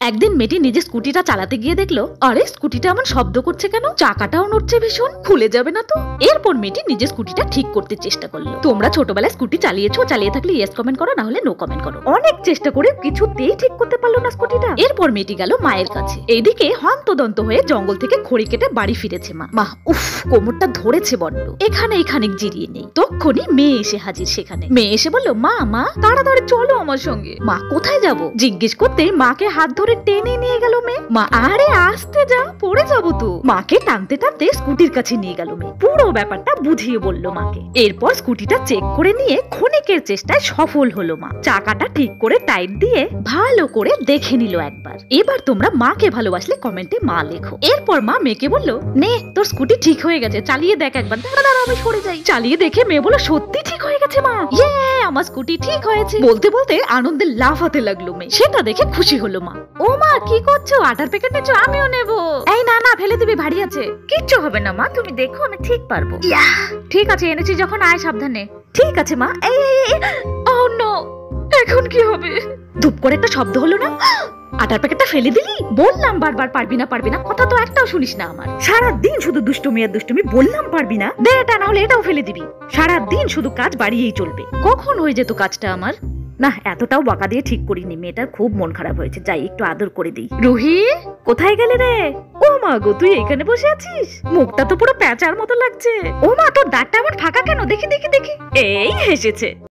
একদিন মেয়েটি নিজের স্কুটিটা চালাতে গিয়ে দেখলো, আরে স্কুটিটা এমন শব্দ করছে কেন, চাকাটাও নড়ছে ভীষণ, খুলে যাবে না তো। এরপর মেয়েটি নিজের স্কুটিটা ঠিক করতে চেষ্টা করলো। তোমরা ছোটবেলায় স্কুটি চালিয়েছো? চালিয়ে থাকলে ইয়েস কমেন্ট করো, না হলে নো কমেন্ট করো। অনেক চেষ্টা করে কিছুতেই ঠিক করতে পারলো না স্কুটিটা। এরপর মেয়েটি গেল মায়ের কাছে। এইদিকে হন্তদন্ত হয়ে জঙ্গল থেকে খড়ি কেটে বাড়ি ফিরেছে মা। মা উফ, কোমরটা ধরেছে বড্ড, এখানে খানিক জিরিয়ে নেই। তখনই মেয়ে এসে হাজির সেখানে। মেয়ে এসে বললো, মা মা তাড়াতাড়ি চলো আমার সঙ্গে। মা কোথায় যাব জিজ্ঞেস করতে মাকে হাত ধরে টেনে নিয়ে গেল মেয়ে। মা আরে আস্তে যা, পড়ে যাবো তো। মাকে টানতে টানতে স্কুটির কাছে নিয়ে গেল মেয়ে। পুরো ব্যাপারটা বুঝিয়ে বলল মাকে। এরপর স্কুটিটা চেক করে নিয়ে ক্ষণিকের চেষ্টায় সফল হলো মা। চাকাটা ঠিক করে টাইট দিয়ে ভালো করে দেখে নিল একবার। এবার তোমরা মাকে ভালোবাসলে কমেন্টে মা লেখো। এরপর মা মেয়েকে বললো, নে তোর স্কুটি ঠিক হয়ে গেছে, চালিয়ে দেখ একবার। দাঁড়া দাঁড়া, আমি সরে যাই। চালিয়ে দেখে মেয়ে বললো, সত্যি ঠিক হয়ে গেছে মা, ইয়ে আমার স্কুটি ঠিক হয়েছে। বলতে বলতে আনন্দে লাফাতে লাগলো মেয়ে। সেটা দেখে খুশি হলো মা। ও মা কি করছো, আটার প্যাকেট নিচ্ছ? আমিও নেবো। এই না না, ফেলে দিবি, ভারী আছে। কিচ্ছু হবে না মা, তুমি দেখো আমি ঠিক পারবো। ঠিক আছে, এনেছি যখন আয় সাবধানে। ঠিক আছে মা। এই ও নো, এখন কি হবে? ধুপ করে একটা শব্দ হলো না, আটার প্যাকেটটা ফেলে দিলি। বললাম বারবার পারবি না পারবি না, কথা তো একটাও শুনিস না আমার। সারাদিন শুধু দুষ্টুমি আর দুষ্টুমি, বললাম পারবি না, দে এটা, না হলে এটাও ফেলে দিবি। সারাদিন শুধু কাজ বাড়িয়েই চলবে। কখন হয়ে যেত কাজটা আমার? না, এতটাও বকা দিয়ে ঠিক করিনি। মেয়েটার খুব মন খারাপ হয়েছে, যাই একটু আদর করে দিই। রুহি কোথায় গেলে রে? ও মা গো, তুই এখানে বসে আছিস? মুখটা তো পুরো প্যাঁচার মতো লাগছে। ও মা, তোর দাঁতটা এমন ফাঁকা কেন? দেখি দেখি দেখি। এই হেসেছে।